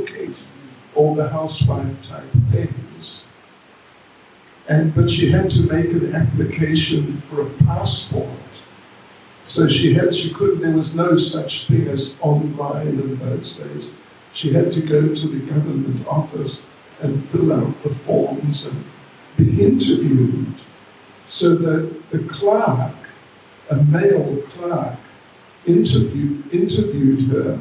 cooking, all the housewife type things. But she had to make an application for a passport. So there was no such thing as online in those days. She had to go to the government office and fill out the forms and be interviewed. So that the clerk, a male clerk, interviewed her.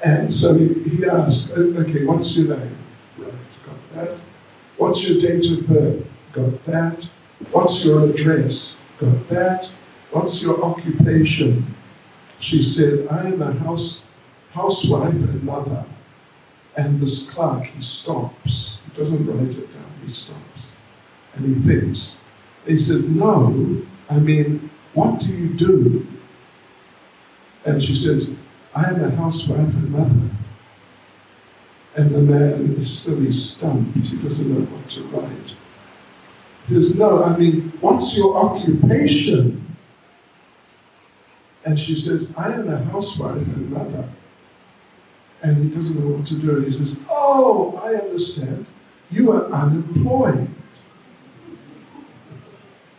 And so he asked, okay, what's your name? Right, got that. What's your date of birth? Got that. What's your address? Got that. What's your occupation? She said, I am a housewife and mother. And this clerk, he stops. He doesn't write it down, he stops. And he thinks. He says, no, I mean, what do you do? And she says, I am a housewife and mother. And the man is still stumped. He doesn't know what to write. He says, no, I mean, what's your occupation? And she says, I am a housewife and mother. And he doesn't know what to do. And he says, oh, I understand. You are unemployed.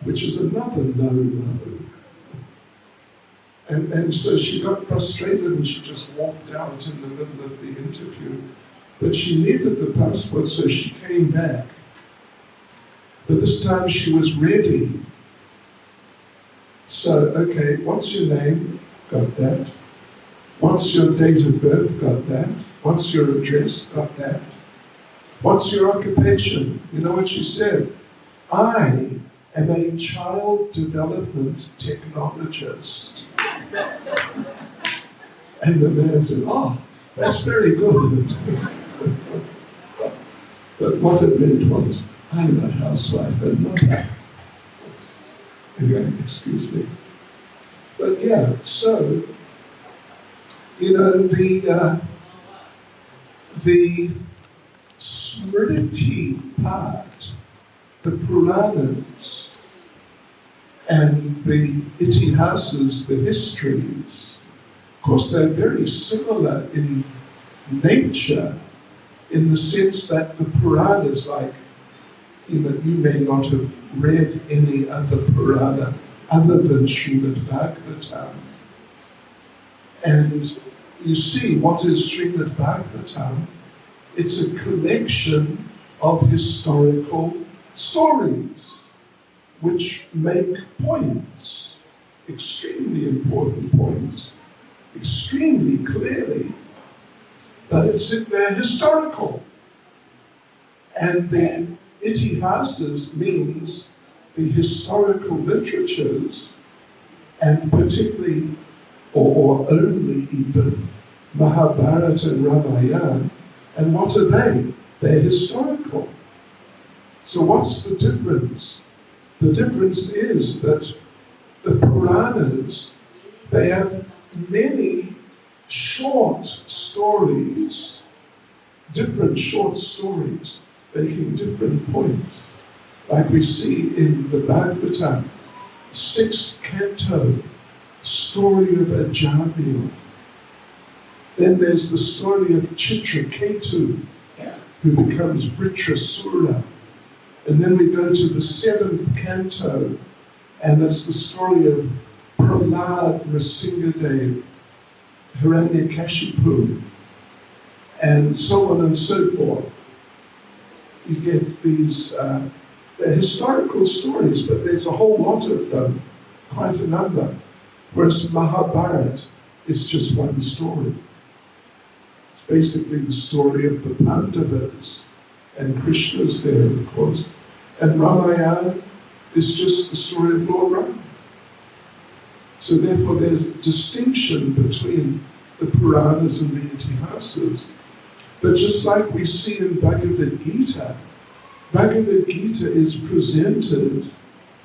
Which is another no-no. And so she got frustrated and she just walked out in the middle of the interview. But she needed the passport, so she came back. But this time she was ready. So, okay, what's your name? Got that. What's your date of birth? Got that. What's your address? Got that. What's your occupation? You know what she said? I am a child development technologist. And the man said, oh, that's very good. But what it meant was, I'm a housewife and mother. Anyway, excuse me. But yeah, so, you know, the Smriti part, the Puranas, and the Itihasas, the histories, of course they're very similar in nature, in the sense that the Puranas, like, you may not have read any other Purana other than Srimad Bhagavatam. And you see, what is Srimad Bhagavatam? It's a collection of historical stories which make points, extremely important points, extremely clearly, but they're historical. And the Itihasas means the historical literatures, and particularly, or only even, Mahabharata and Ramayana. And what are they? They're historical. So what's the difference? The difference is that the Puranas, they have many short stories, different short stories, making different points. Like we see in the Bhagavatam, 6th canto, story of Ajamil. Then there's the story of Chitraketu, who becomes Vritrasura. And then we go to the 7th canto, and it's the story of Prahlad Nrsingadev, Hiranyakashipu, and so on and so forth. You get these they're historical stories, but there's a whole lot of them, quite a number. Whereas Mahabharata is just one story. It's basically the story of the Pandavas, and Krishna's there, of course. And Ramayana is just the story of Lord Rama. So therefore there's a distinction between the Puranas and the Itihasas. But just like we see in Bhagavad Gita, Bhagavad Gita is presented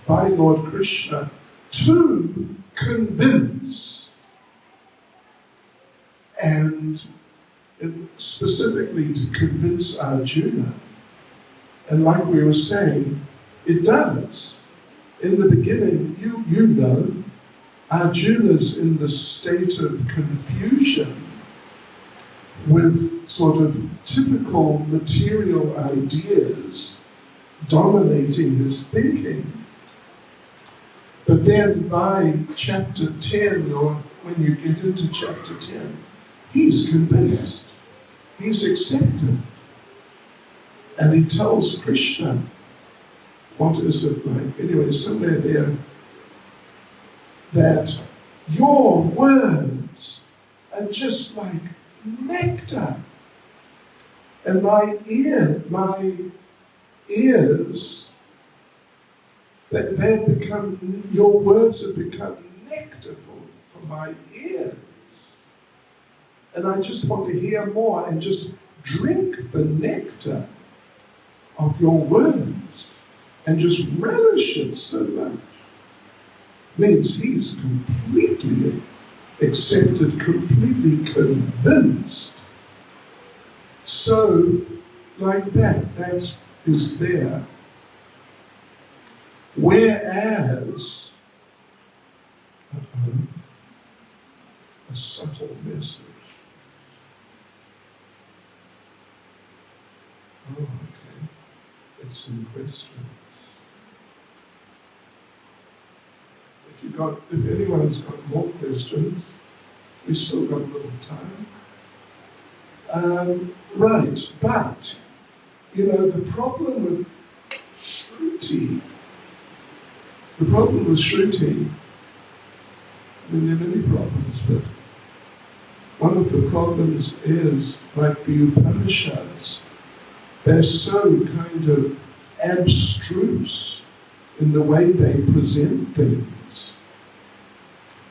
by Lord Krishna to convince, and specifically to convince Arjuna. And like we were saying, it does. In the beginning, you know, Arjuna's in the state of confusion. with sort of typical material ideas dominating his thinking. But then by chapter 10, or when you get into chapter 10, he's convinced, he's accepted. And he tells Krishna, what is it like? Anyway, somewhere there, that your words are just like nectar. And my ears, that they become, your words have become nectar for my ears. And I just want to hear more and just drink the nectar of your words and just relish it so much. Means he's completely accepted, completely convinced. So, like that is there. Whereas, a subtle message. Oh, okay. It's some questions. If anyone's got more questions, we've still got a little time. Right, but, the problem with Shruti, I mean, there are many problems, but one of the problems is, like the Upanishads, they're so kind of abstruse in the way they present things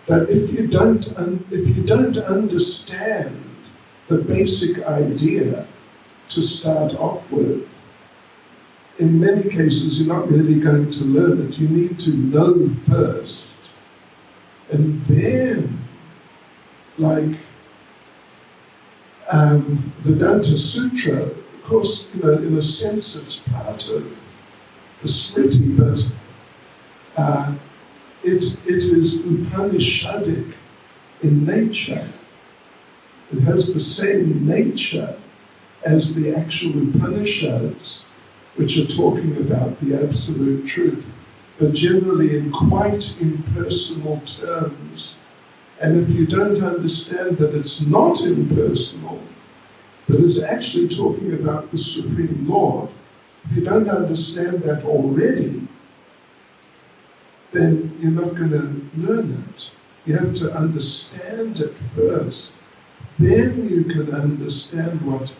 that if you don't understand the basic idea to start off with, in many cases you're not really going to learn it. You need to know first, and then, like Vedanta Sutra, of course, in a sense it's part of the Smriti, but it is Upanishadic in nature. It has the same nature as the actual Upanishads, which are talking about the absolute truth, but generally in quite impersonal terms. And if you don't understand that it's not impersonal, but it's actually talking about the Supreme Lord, if you don't understand that already, then you're not going to learn it. You have to understand it first. Then you can understand what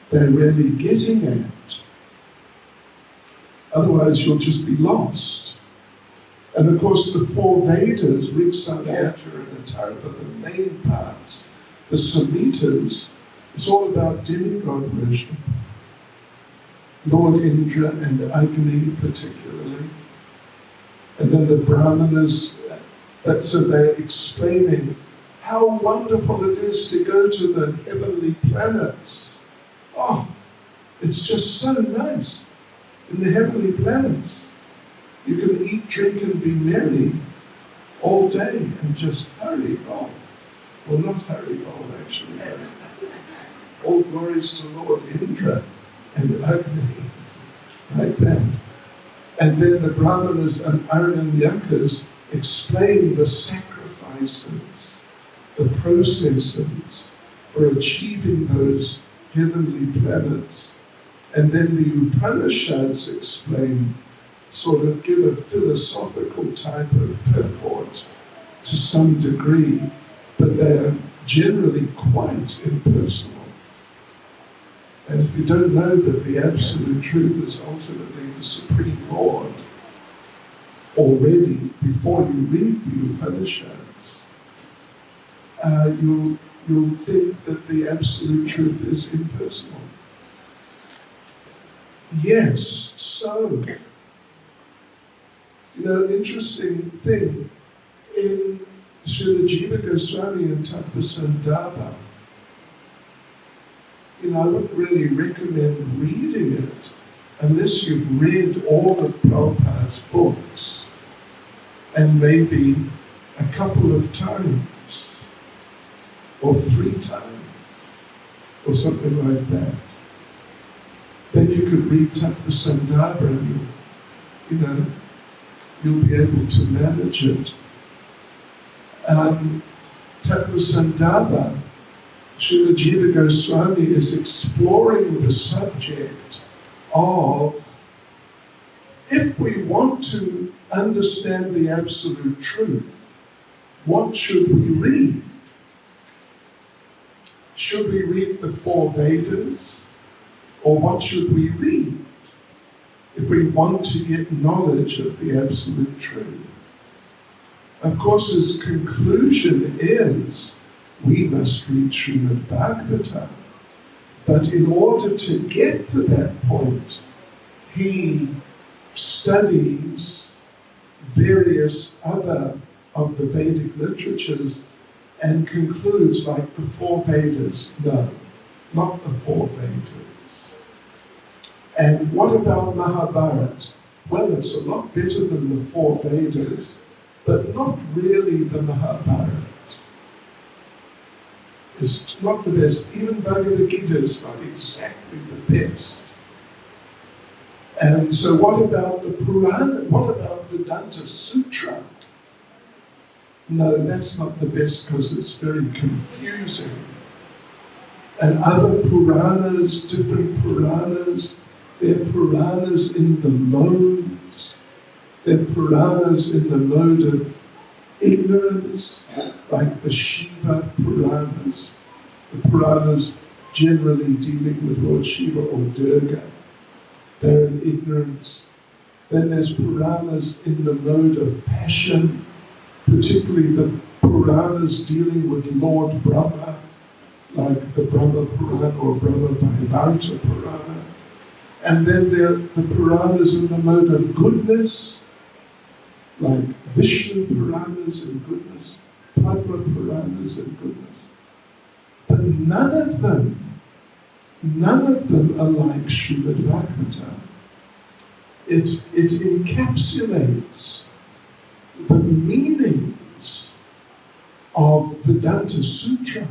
they're really getting at. Otherwise, you'll just be lost. And of course, the four Vedas, Rig, Samkhya, and Atharva, are the main parts. The Samhitas, it's all about demigod worship. Lord Indra and Agni particularly. And then the Brahmanas, so they're explaining how wonderful it is to go to the heavenly planets. Oh, it's just so nice. In the heavenly planets, you can eat, drink, and be merry all day and just Haribol. Well, not Haribol actually, but all glories to Lord Indra and Agni, like that. And then the Brahmanas and Aranyakas explain the sacrifices, the processes for achieving those heavenly planets. And then the Upanishads explain, sort of give a philosophical type of purport to some degree, but they're generally quite impersonal. And if you don't know that the absolute truth is ultimately the Supreme Lord already before you read the Upanishads, you'll think that the absolute truth is impersonal. Yes, so, interesting thing, in Srila Jiva Goswami and Tattva Sandarbha, I wouldn't really recommend reading it unless you've read all of Prabhupada's books, and maybe a couple of times, or 3 times, or something like that. Then you could read Tattva Sandarbha and you'll be able to manage it. Tattva Sandarbha, Srila Jiva Goswami is exploring the subject of, if we want to understand the absolute truth, what should we read? Should we read the 4 Vedas? Or what should we read if we want to get knowledge of the absolute truth? Of course, his conclusion is we must read Srimad Bhagavatam. But in order to get to that point, he studies various other of the Vedic literatures and concludes like the 4 Vedas. No, not the 4 Vedas. And what about Mahabharata? Well, it's a lot better than the 4 Vedas, but not really the Mahabharata. It's not the best. Even Bhagavad Gita is not exactly the best. And so what about the Purana? What about Vedanta Sutra? No, that's not the best because it's very confusing. And other Puranas, different Puranas, they're Puranas in the modes. They're Puranas in the mode of ignorance, like the Shiva Puranas. The Puranas generally dealing with Lord Shiva or Durga. They're in ignorance. Then there's Puranas in the mode of passion, particularly the Puranas dealing with Lord Brahma, like the Brahma Purana or Brahma Vaivarta Purana. And then there are the Puranas in the mode of goodness, like Vishnu Puranas and goodness, Padma Puranas and goodness. But none of them are like Srimad Bhagavatam. It encapsulates the meanings of Vedanta Sutra.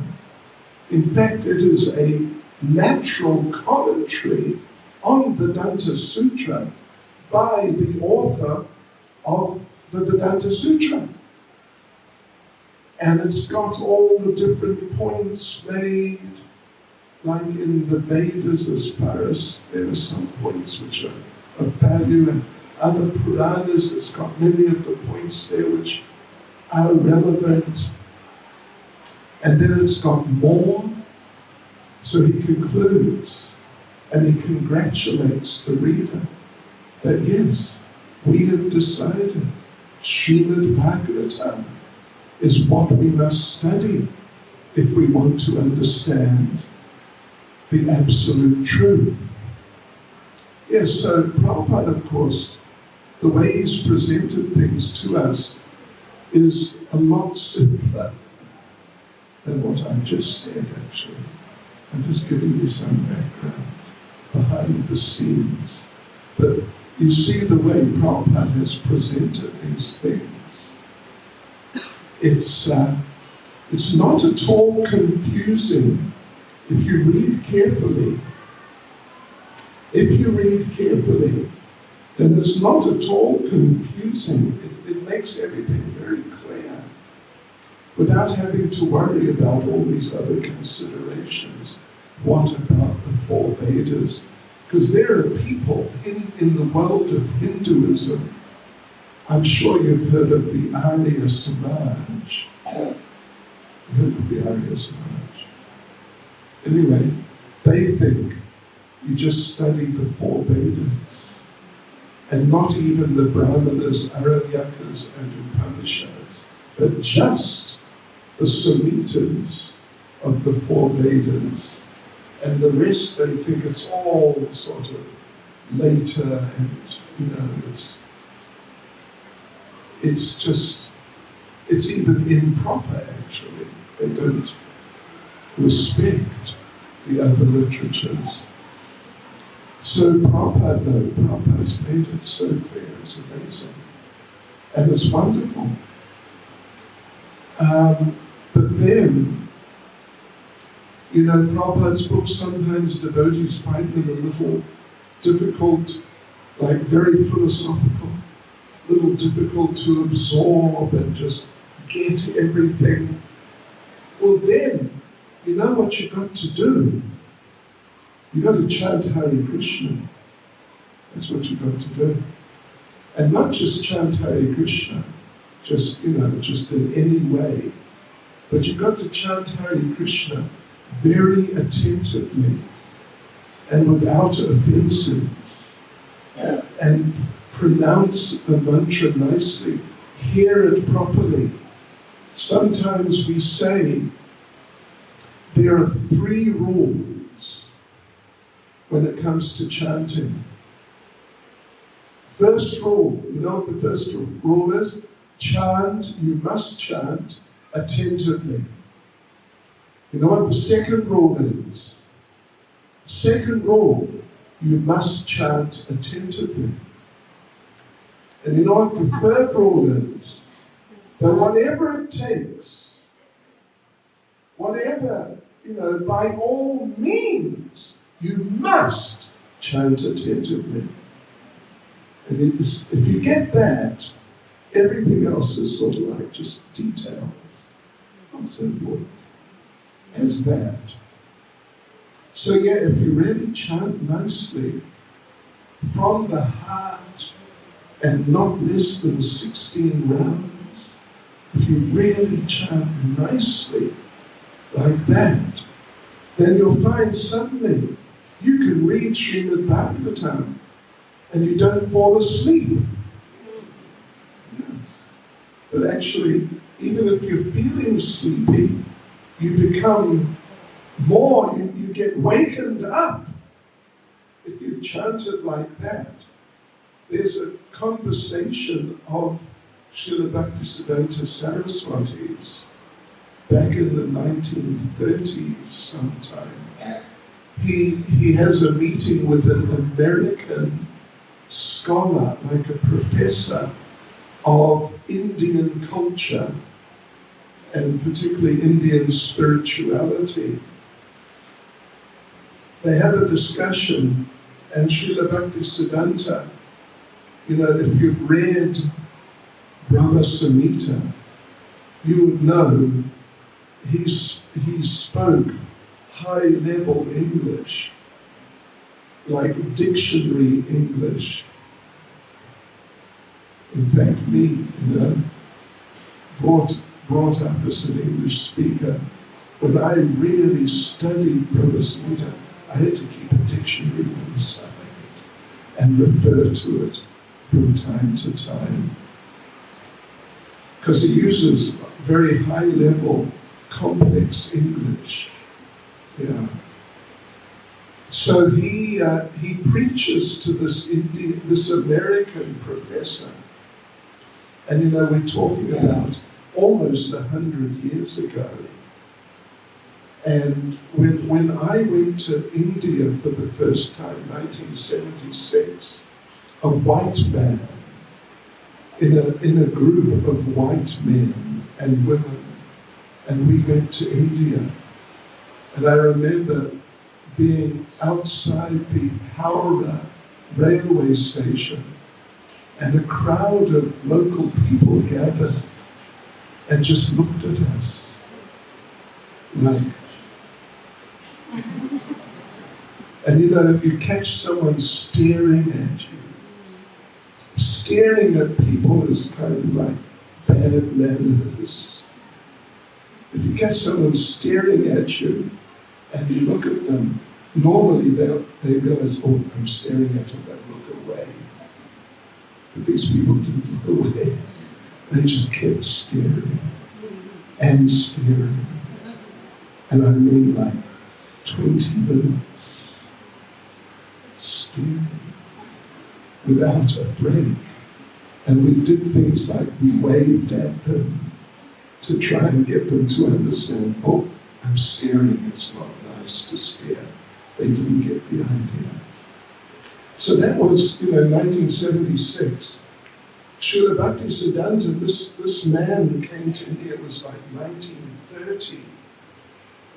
In fact, it is a natural commentary on Vedanta Sutra by the author of the Vedanta Sutra. And it's got all the different points made, like in the Vedas, as far as there are some points which are of value, and other Puranas, it's got many of the points there which are relevant. And then it's got more. So he concludes, and he congratulates the reader that yes, we have decided Srimad Bhagavatam is what we must study if we want to understand the absolute truth. Yes, so Prabhupada, of course, the way he's presented things to us is a lot simpler than what I've just said, actually. I'm just giving you some background behind the scenes. But you see the way Prabhupada has presented these things. It's not at all confusing if you read carefully. If you read carefully, then it's not at all confusing. It makes everything very clear without having to worry about all these other considerations. What about the 4 Vedas? Because there are people in the world of Hinduism. I'm sure you've heard of the Arya Samaj. You heard of the Arya Samaj? Anyway, they think you just study the 4 Vedas, and not even the Brahmanas, Aranyakas, and Upanishads, but just the Samhitas of the 4 Vedas. And the rest, they think it's all sort of later, and it's even improper, actually. They don't respect the other literatures. So Prabhupada's made it so clear, it's amazing. And it's wonderful. But then, You know, Prabhupada's books, sometimes devotees find them a little difficult, like very philosophical, a little difficult to absorb and just get everything. Well then, you know what you've got to do? You've got to chant Hare Krishna. That's what you've got to do. And not just chant Hare Krishna, just in any way, but you've got to chant Hare Krishna very attentively and without offenses, and pronounce the mantra nicely, hear it properly. Sometimes we say there are 3 rules when it comes to chanting. First rule, you know what the first rule is? Chant, you must chant attentively. You know what the second rule is? Second rule, you must chant attentively. And you know what the third rule is? That whatever it takes, whatever, by all means, you must chant attentively. And if you get that, everything else is sort of like just details. Not so important as that. So yeah, if you really chant nicely from the heart and not less than 16 rounds, if you really chant nicely like that, then you'll find suddenly you can read Srimad Bhagavatam and you don't fall asleep. Yes. But actually, even if you're feeling sleepy, you become more, you get wakened up if you've chanted like that. There's a conversation of Srila Bhaktisiddhanta Saraswati's back in the 1930s sometime. He has a meeting with an American scholar, like a professor of Indian culture and particularly Indian spirituality. They had a discussion, and Srila Bhaktisiddhanta, if you've read Brahma Samhita, you would know he spoke high-level English, like dictionary English. In fact, me, brought up as an English speaker, when I really studied Brahma Samhita, I had to keep a dictionary on the side and refer to it from time to time. Because he uses very high-level, complex English. Yeah. So he preaches to this American professor, and we're talking about almost 100 years ago. And when I went to India for the first time, 1976, a white man in a group of white men and women, and we went to India. And I remember being outside the Howrah railway station, and a crowd of local people gathered and just looked at us like. And if you catch someone staring at you, staring at people is kind of like bad manners. If you catch someone staring at you and you look at them, normally they realize, oh, I'm staring at them, they look away. But these people didn't look away. They just kept staring and staring. And I mean like 20 minutes staring without a break. And we did things like we waved at them to try and get them to understand, oh, I'm staring, it's not nice to stare. They didn't get the idea. So that was, 1976. Srila Bhaktisiddhanta, this man who came to India, it was like 1930.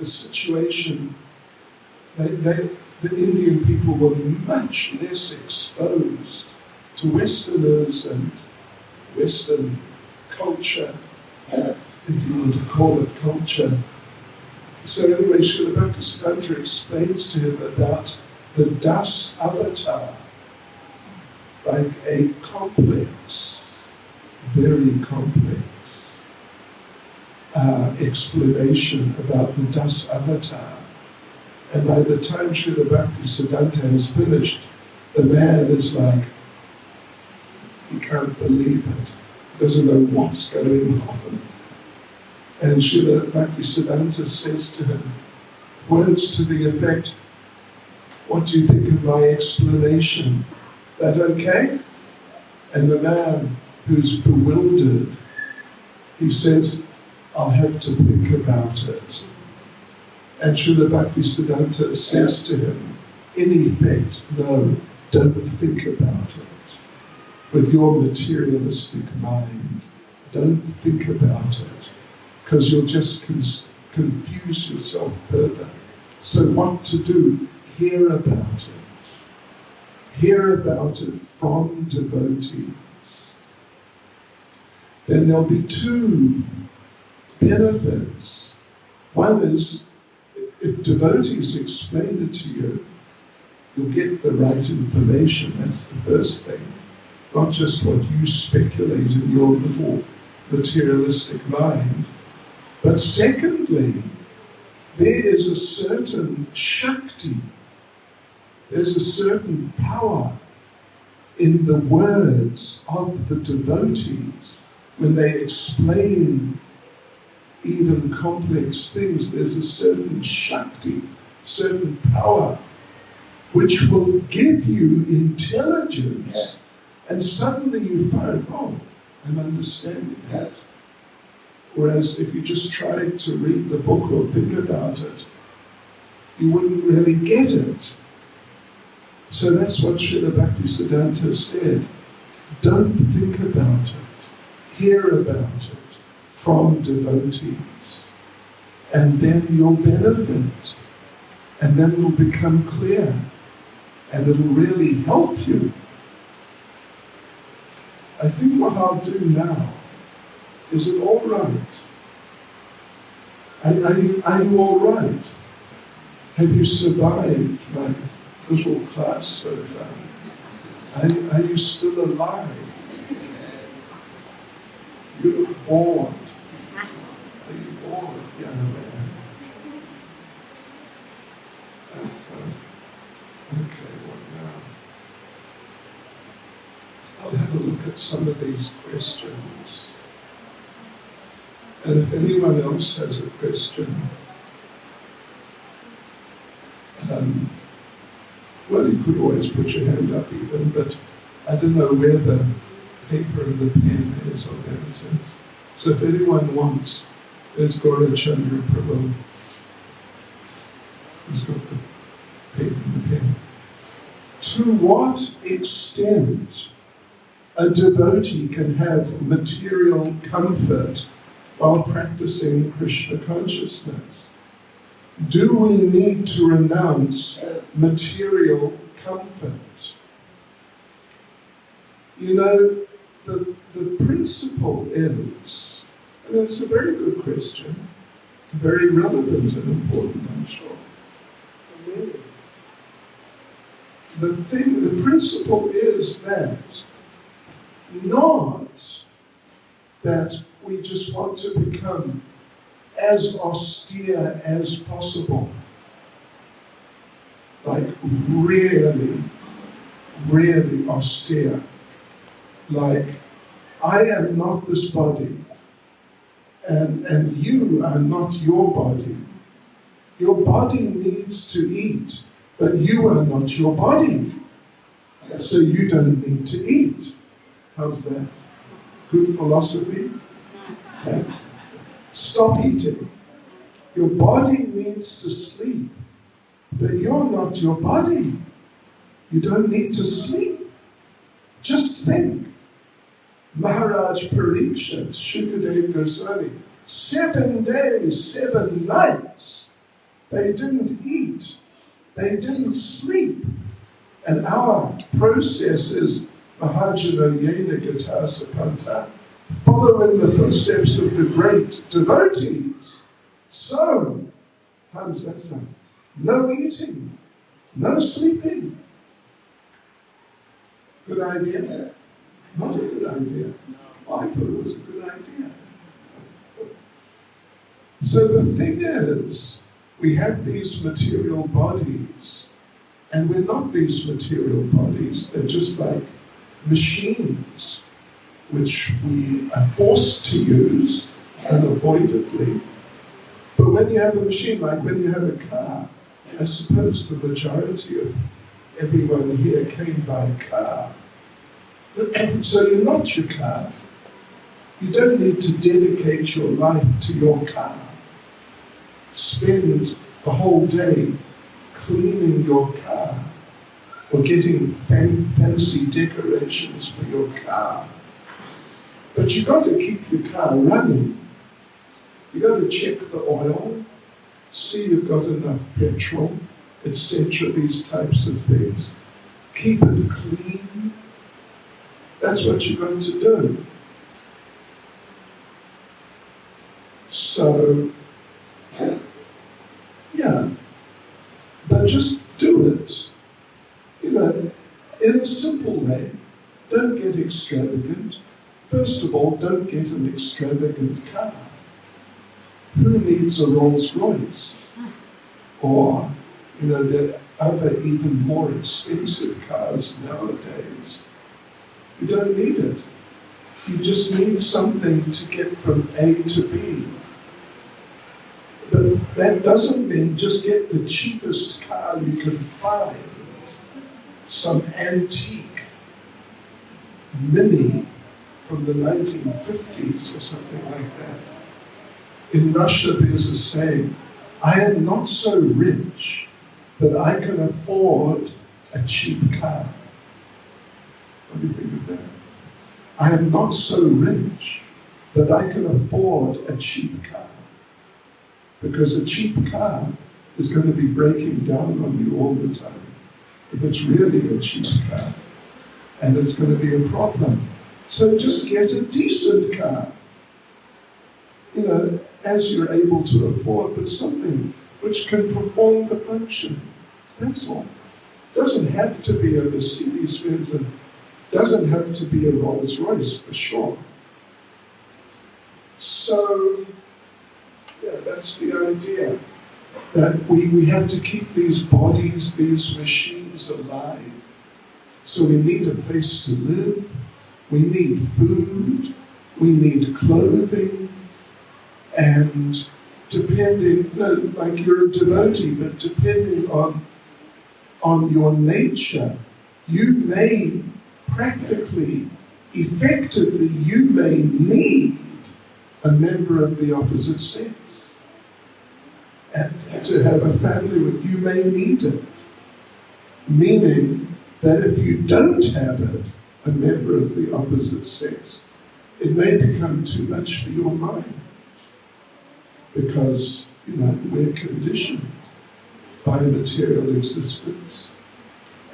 the situation, the Indian people were much less exposed to Westerners and Western culture, if you want to call it culture. So anyway, Srila Bhaktisiddhanta explains to him about the Das avatar, like a complex, very complex explanation about the Das avatar. And by the time Srila Bhaktisiddhanta has finished, the man is like, he can't believe it, doesn't know what's going on. And Srila Bhaktisiddhanta says to him, words to the effect, what do you think of my explanation? Is that okay? And the man, who's bewildered, he says, I'll have to think about it. And Srila Bhaktisiddhanta says to him, in effect, no, don't think about it. With your materialistic mind, don't think about it, because you'll just confuse yourself further. So what to do? Hear about it. Hear about it from devotees. Then there'll be two benefits. One is, if devotees explain it to you, you'll get the right information. That's the first thing. Not just what you speculate in your little materialistic mind. But secondly, there is a certain Shakti, there's a certain power in the words of the devotees when they explain even complex things. There's a certain Shakti, certain power, which will give you intelligence, and suddenly you find, oh, I'm understanding that. Whereas if you just tried to read the book or think about it, you wouldn't really get it. So that's what Srila Bhaktisiddhanta said. Don't think about it. Hear about it from devotees. And then you'll benefit. And then it'll become clear. And it'll really help you. I think what I'll do now, is it all right? Are you all right? Have you survived my little class so far? Are you still alive? You look bored. Are you bored, young man? Okay, what now? I'll have a look at some of these questions. And if anyone else has a question, well, you could always put your hand up even, but I don't know where the paper and the pen is, or there it is. So if anyone wants, there's Gaura Chandra Prabhu. He's got the paper and the pen. To what extent a devotee can have material comfort while practicing Krishna consciousness? Do we need to renounce material comfort? You know, the principle is, and it's a very good question, very relevant and important, I'm sure. The principle is that not that we just want to become as austere as possible. Like really, really austere. Like, I am not this body, and you are not your body. Your body needs to eat, but you are not your body. So you don't need to eat. How's that? Good philosophy? Yes. Stop eating. Your body needs to sleep, but you're not your body. You don't need to sleep. Just think. Maharaj Parikshit, Shukadev Goswami, 7 days, 7 nights They didn't eat. They didn't sleep. And our process is Mahajana Yena Gata Sapanta, following the footsteps of the great devotees. So, how does that sound? No eating, no sleeping. Good idea? Not a good idea. I thought it was a good idea. So the thing is, we have these material bodies, and we're not these material bodies. They're just like machines, which we are forced to use unavoidably. But when you have a machine, like when you have a car, I suppose the majority of everyone here came by car. So you're not your car. You don't need to dedicate your life to your car. Spend the whole day cleaning your car or getting fancy decorations for your car. But you've got to keep your car running. You've got to check the oil, see you've got enough petrol, etc., these types of things. Keep it clean. That's what you're going to do. So, yeah, but just do it, in a simple way. Don't get extravagant. First of all, don't get an extravagant car. Who needs a Rolls Royce? Or, there are other even more expensive cars nowadays. You don't need it. You just need something to get from A to B. But that doesn't mean just get the cheapest car you can find. Some antique Mini from the 1950s or something like that. In Russia, there's a saying, I am not so rich that I can afford a cheap car. What do you think of that? I am not so rich that I can afford a cheap car. Because a cheap car is going to be breaking down on you all the time. If it's really a cheap car. And it's going to be a problem. So just get a decent car. As you're able to afford, but something which can perform the function. That's all. Doesn't have to be a Mercedes-Benz, and doesn't have to be a Rolls-Royce for sure. So, yeah, that's the idea. That we have to keep these bodies, these machines alive. So we need a place to live, we need food, we need clothing, and depending, like you're a devotee, but depending on your nature, you may practically, effectively, you may need a member of the opposite sex. And to have a family with, you may need it. Meaning that if you don't have a member of the opposite sex, it may become too much for your mind. Because, we're conditioned by material existence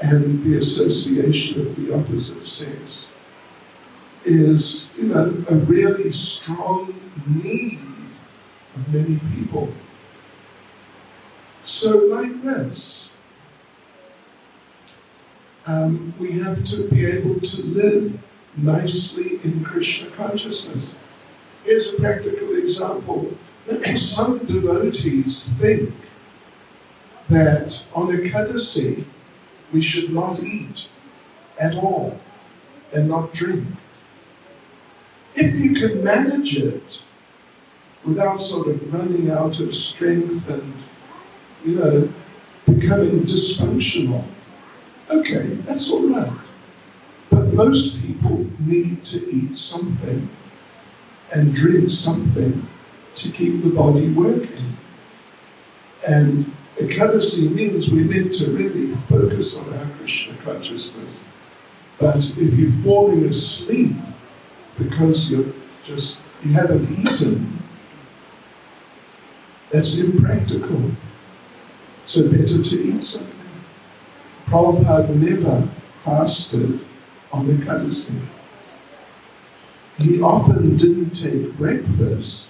and the association of the opposite sex is, a really strong need of many people. So like this, we have to be able to live nicely in Krishna consciousness. Here's a practical example. Some devotees think that on Ekadasi we should not eat at all and not drink. If you can manage it without sort of running out of strength and, becoming dysfunctional, okay, that's all right. But most people need to eat something and drink something to keep the body working. And Ekadasi means we're meant to really focus on our Krishna consciousness. But if you're falling asleep because you haven't eaten, that's impractical. so better to eat something. Prabhupada never fasted on Ekadasi. He often didn't take breakfast,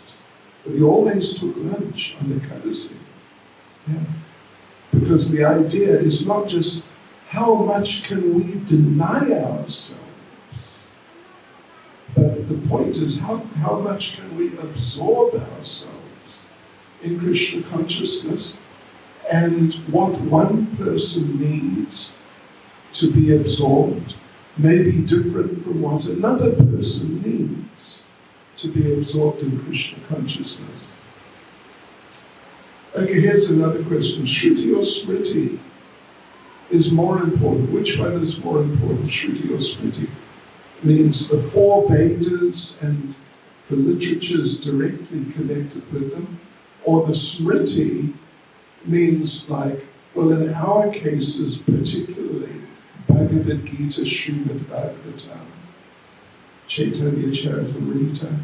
but he always took lunch on Ekadasi. Yeah. Because the idea is not just how much can we deny ourselves, but the point is how much can we absorb ourselves in Krishna consciousness, and what one person needs to be absorbed may be different from what another person needs to be absorbed in Krishna consciousness. Okay, here's another question. Shruti or Smriti is more important? Which one is more important, Shruti or Smriti? Means the four Vedas and the literatures directly connected with them, or the Smriti means like, well, in our cases particularly, Bhagavad Gita, Srimad Bhagavatam, Chaitanya Charitamrita.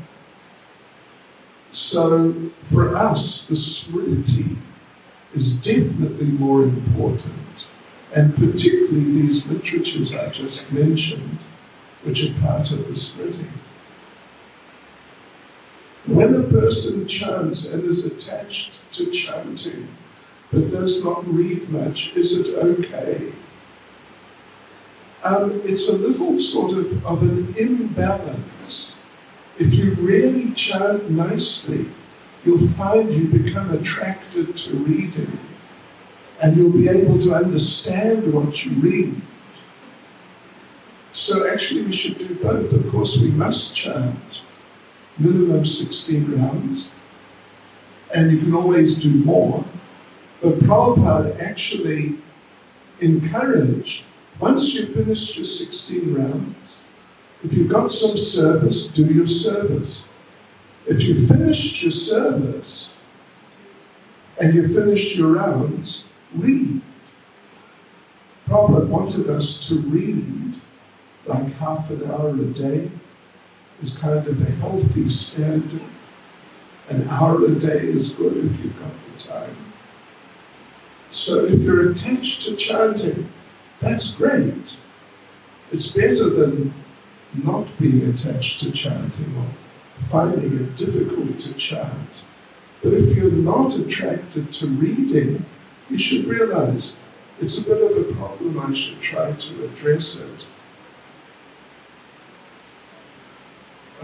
So for us, the Smriti is definitely more important, and particularly these literatures I just mentioned, which are part of the Smriti. When a person chants and is attached to chanting, but does not read much, is it okay? It's a little sort of an imbalance. If you really chant nicely, you'll find you become attracted to reading, and you'll be able to understand what you read. So actually we should do both. Of course we must chant minimum 16 rounds, and you can always do more. But Prabhupada actually encouraged, once you've finished your 16 rounds, if you've got some service, do your service. If you've finished your service and you've finished your rounds, read. Prabhupada wanted us to read like half an hour a day is kind of a healthy standard. An hour a day is good if you've got the time. So if you're attached to chanting, that's great. It's better than not being attached to chanting or finding it difficult to chant. But if you're not attracted to reading, you should realize it's a bit of a problem. I should try to address it.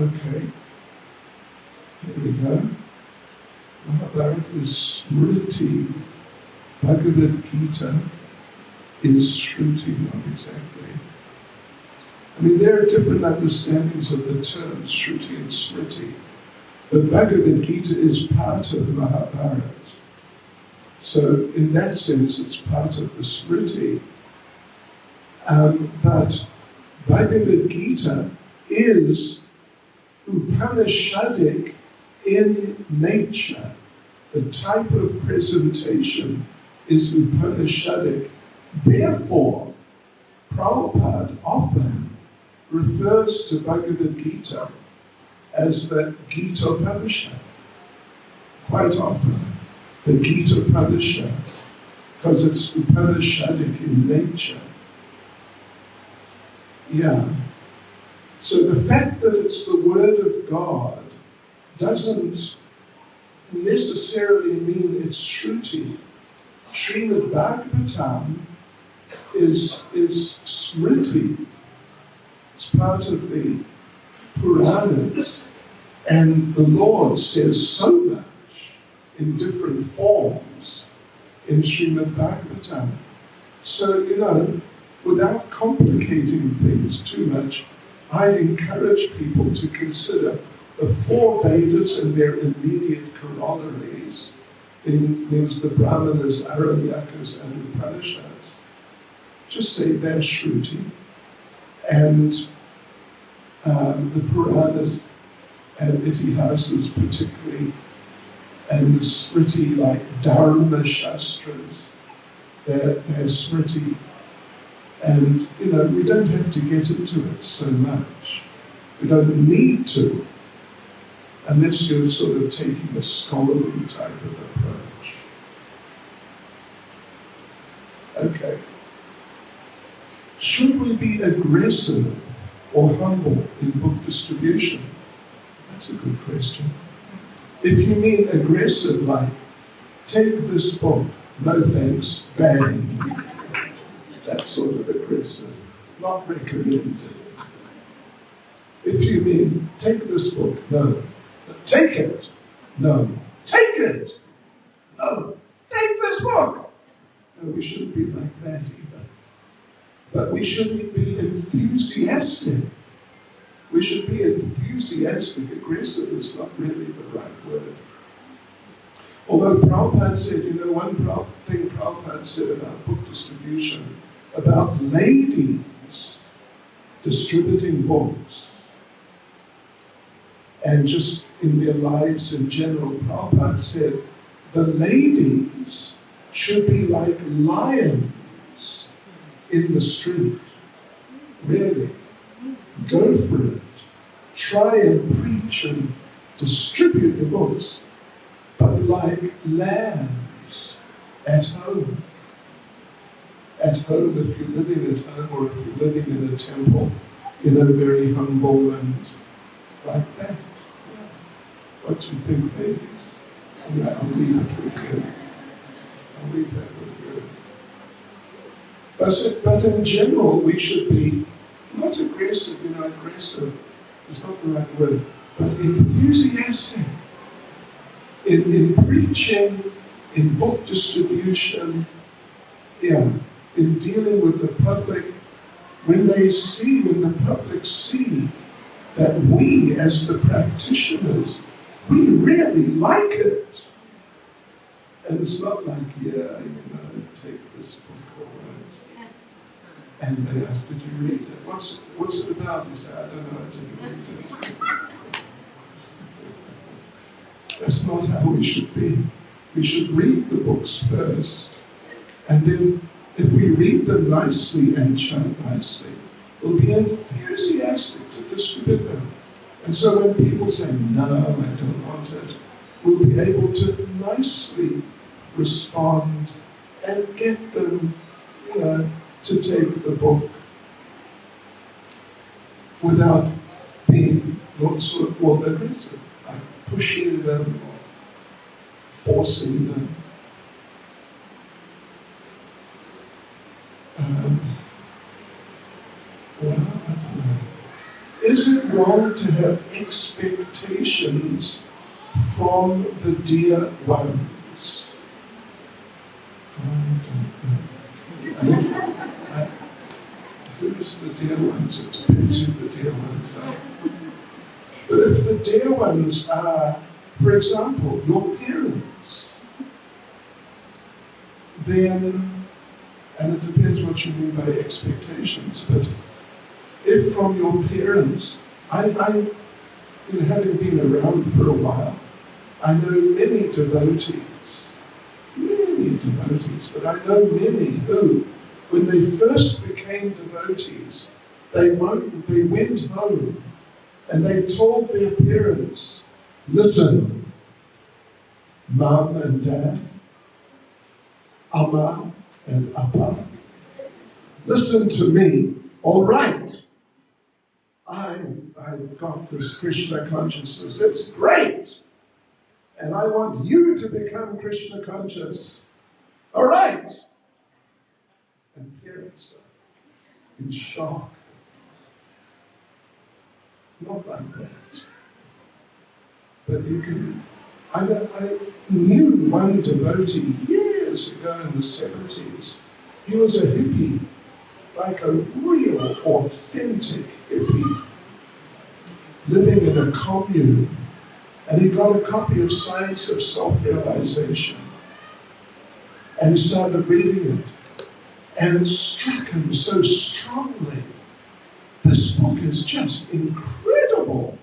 Okay, here we go. Mahabharata is Smriti. Bhagavad Gita is Shruti, not exactly. I mean, there are different understandings of the terms Shruti and Smriti, but Bhagavad Gita is part of Mahabharata. So in that sense, it's part of the Smriti. But Bhagavad Gita is Upanishadic in nature. The type of presentation is Upanishadic. Therefore, Prabhupada often refers to Bhagavad Gita as the Gita Upanishad. Quite often, the Gita Upanishad, because it's Upanishadic in nature. Yeah. So the fact that it's the Word of God doesn't necessarily mean it's Shruti. Srimad Bhagavatam is Smriti. It's part of the Puranas, and the Lord says so much in different forms in Srimad Bhagavatam. So, without complicating things too much, I encourage people to consider the four Vedas and their immediate corollaries. It means the Brahmanas, Aranyakas, and Upanishads. Just say they're Shruti. And the Puranas and Itihasas particularly, and the Smriti, like Dharma Shastras, they're Smriti. And, we don't have to get into it so much. We don't need to, unless you're sort of taking a scholarly type of approach. Should we be aggressive or humble in book distribution? That's a good question. If you mean aggressive, like, take this book, no thanks, bang. That's sort of aggressive, not recommended. If you mean, take this book, no. Take it, no. Take it, no. Take this book. No, we shouldn't be like that either. But we should be enthusiastic. We should be enthusiastic. Aggressive is not really the right word. Although Prabhupada said, one thing Prabhupada said about book distribution, about ladies distributing books, and just in their lives in general, Prabhupada said, the ladies should be like lions in the street. Really. Go for it. Try and preach and distribute the books, but like lambs at home. At home, if you're living at home or if you're living in a temple, very humble and like that. What do you think, ladies? I'll leave it with you. I'll leave that with you. But in general, we should be not aggressive, aggressive is not the right word, but enthusiastic in preaching, in book distribution, in dealing with the public, when the public see that we as the practitioners, we really like it. And it's not like, take this book, all right. And they ask, did you read it? What's it about? You say, I don't know, I didn't read it. That's not how we should be. We should read the books first. And then, if we read them nicely and chant nicely, we'll be enthusiastic to distribute them. And so when people say, no, I don't want it, we'll be able to nicely respond and get them, to take the book without being aggressive, like pushing them or forcing them. I don't know. Is it wrong to have expectations from the dear ones? I don't know. Who's the dear ones? It depends who the dear ones are. But if the dear ones are, for example, your parents, then, and it depends what you mean by expectations, but if from your parents, having been around for a while, I know many devotees, but I know many who, when they first became devotees, they went home and they told their parents, listen, Mum and Dad, Amma and Appa, listen to me, all right. I've got this Krishna consciousness, it's great. And I want you to become Krishna conscious. All right. And parents are in shock. Not like that. But you can, I knew one devotee years ago in the 70s. He was a hippie, like a real, authentic hippie, living in a commune. And he got a copy of Science of Self-Realization. And he started reading it. And it struck him so strongly. This book is just incredible.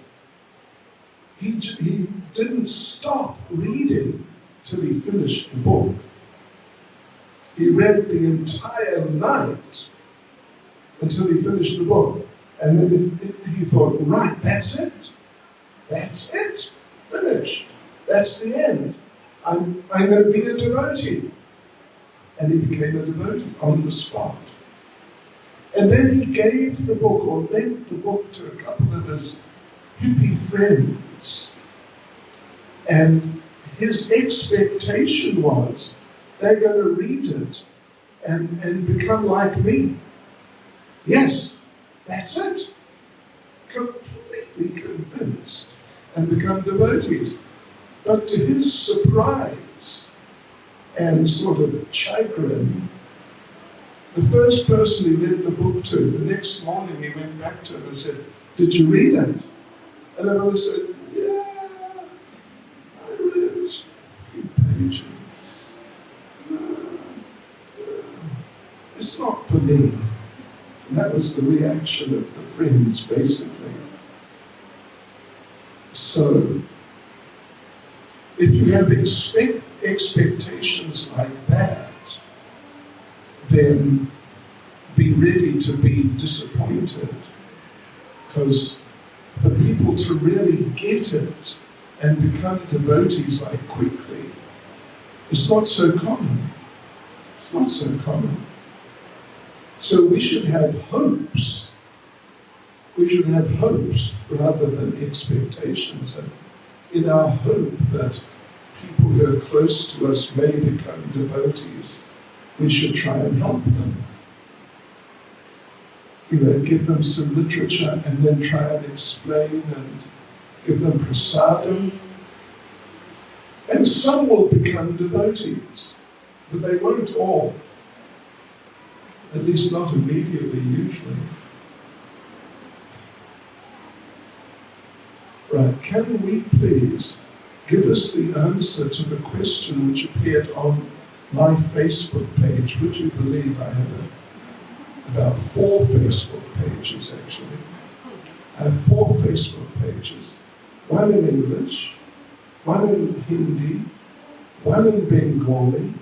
He didn't stop reading till he finished the book. He read the entire night until he finished the book. And then he thought, right, that's it. That's it. Finished. That's the end. I'm going to be a devotee. And he became a devotee on the spot. And then he gave the book, or lent the book, to a couple of his hippie friends. And his expectation was they're going to read it and become like me. Yes, that's it. Completely convinced and become devotees. But to his surprise and sort of chagrin, the first person he lent the book to, the next morning he went back to him and said, "Did you read it?" And the other said, "Yeah, I read it, a few pages. No, it's not for me." And that was the reaction of the friends, basically. So, if you have expectations like that, then be ready to be disappointed. Because for people to really get it and become devotees like quickly, it's not so common. It's not so common. So we should have hopes. We should have hopes rather than expectations. And in our hope that people who are close to us may become devotees, we should try and help them. Give them some literature and then try and explain and give them prasadam. And some will become devotees, but they won't all. At least not immediately, usually. Right, can we please give us the answer to the question which appeared on my Facebook page? Would you believe I have about 4 Facebook pages, actually. I have 4 Facebook pages. One in English, one in Hindi, one in Bengali,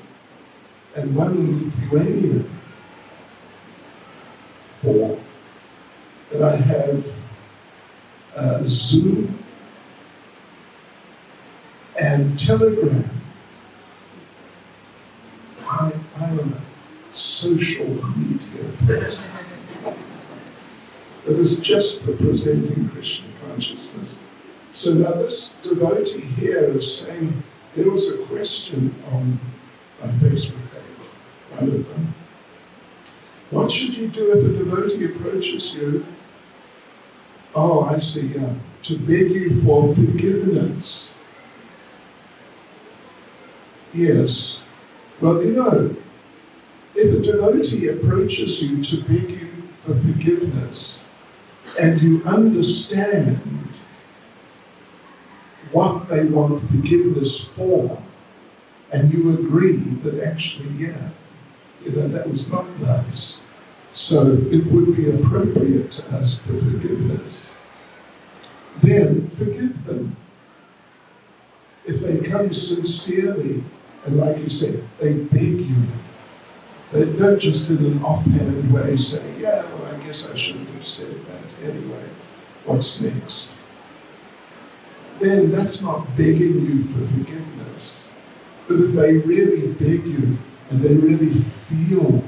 and one in Lithuanian. 4. And I have Zoom and Telegram. I am a social media person. It is just for presenting Krishna consciousness. So now this devotee here is saying, there was a question on my Facebook page, one of them. What should you do if a devotee approaches you? Oh, I see, yeah. To beg you for forgiveness. Yes. Well, if a devotee approaches you to beg you for forgiveness, and you understand what they want forgiveness for, and you agree that actually, yeah, that was not nice, so it would be appropriate to ask for forgiveness, then forgive them. If they come sincerely, and like you said, they beg you, they don't just in an offhand way say, yeah, well, I guess I shouldn't have said that anyway, what's next? Then that's not begging you for forgiveness. But if they really beg you, and they really feel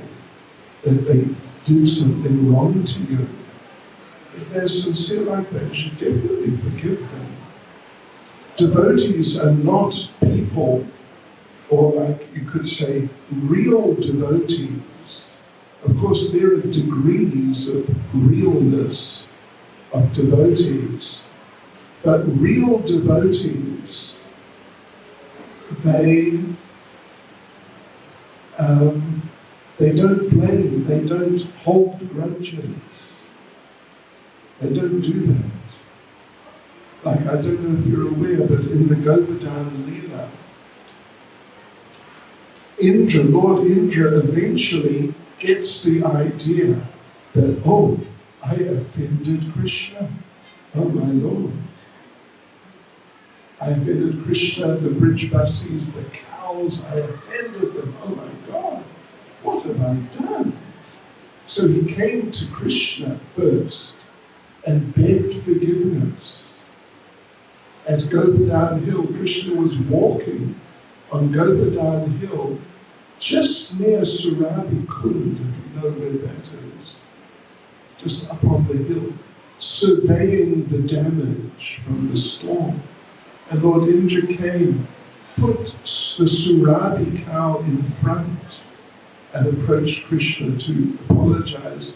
that they did something wrong to you, if they're sincere like that, you should definitely forgive them. Devotees are not people, or like you could say, real devotees. Of course, there are degrees of realness of devotees, but real devotees, they don't blame, they don't hold grudges. They don't do that. Like, I don't know if you're aware, but in the Govardhan Leela, Lord Indra eventually gets the idea that, oh, I offended Krishna. Oh my Lord. I offended Krishna, the Brijbasis, the cows, I offended them. Oh my God, what have I done? So he came to Krishna first and begged forgiveness. At Govardhan Hill, Krishna was walking on Govardhan Hill, just near Surabhi Kund, if you know where that is. just up on the hill, surveying the damage from the storm. And Lord Indra came, put the Surabi cow in front, and approached Krishna to apologize.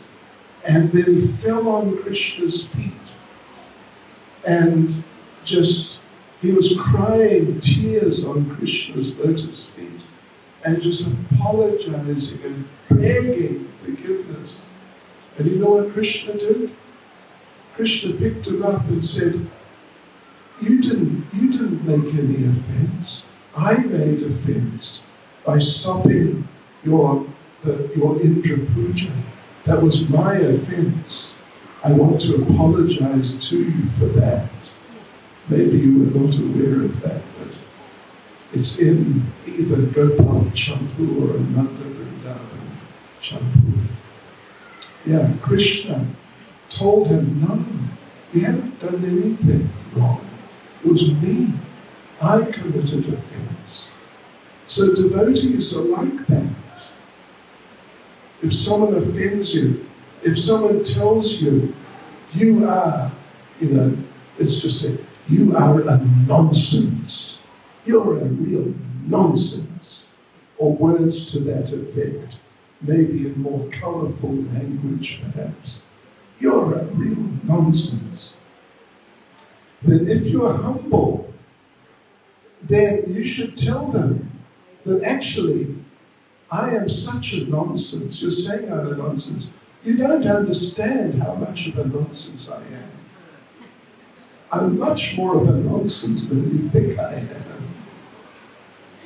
And then he fell on Krishna's feet and he was crying tears on Krishna's lotus feet and just apologizing and begging forgiveness. And you know what Krishna did? Krishna picked him up and said, you didn't make any offense. I made offense by stopping your Indra Puja. That was my offense. I want to apologize to you for that. Maybe you were not aware of that, but it's in either Gopal Champu or Nanda Vrindavan Champu. Yeah, Krishna told him, no, you haven't done anything wrong. It was me. I committed offense. So devotees are like that. If someone offends you, if someone tells you, you are, let's just say, you are a nonsense. You're a real nonsense. Or words to that effect, maybe in more colourful language perhaps. You're a real nonsense. Then if you're humble, then you should tell them that actually, I am such a nonsense. You're saying I'm a nonsense. You don't understand how much of a nonsense I am. I'm much more of a nonsense than you think I am.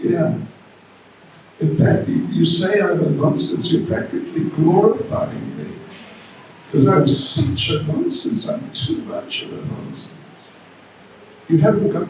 Yeah. In fact, you say I'm a nonsense, you're practically glorifying me. Because I'm such a nonsense, I'm too much of a nonsense. You haven't got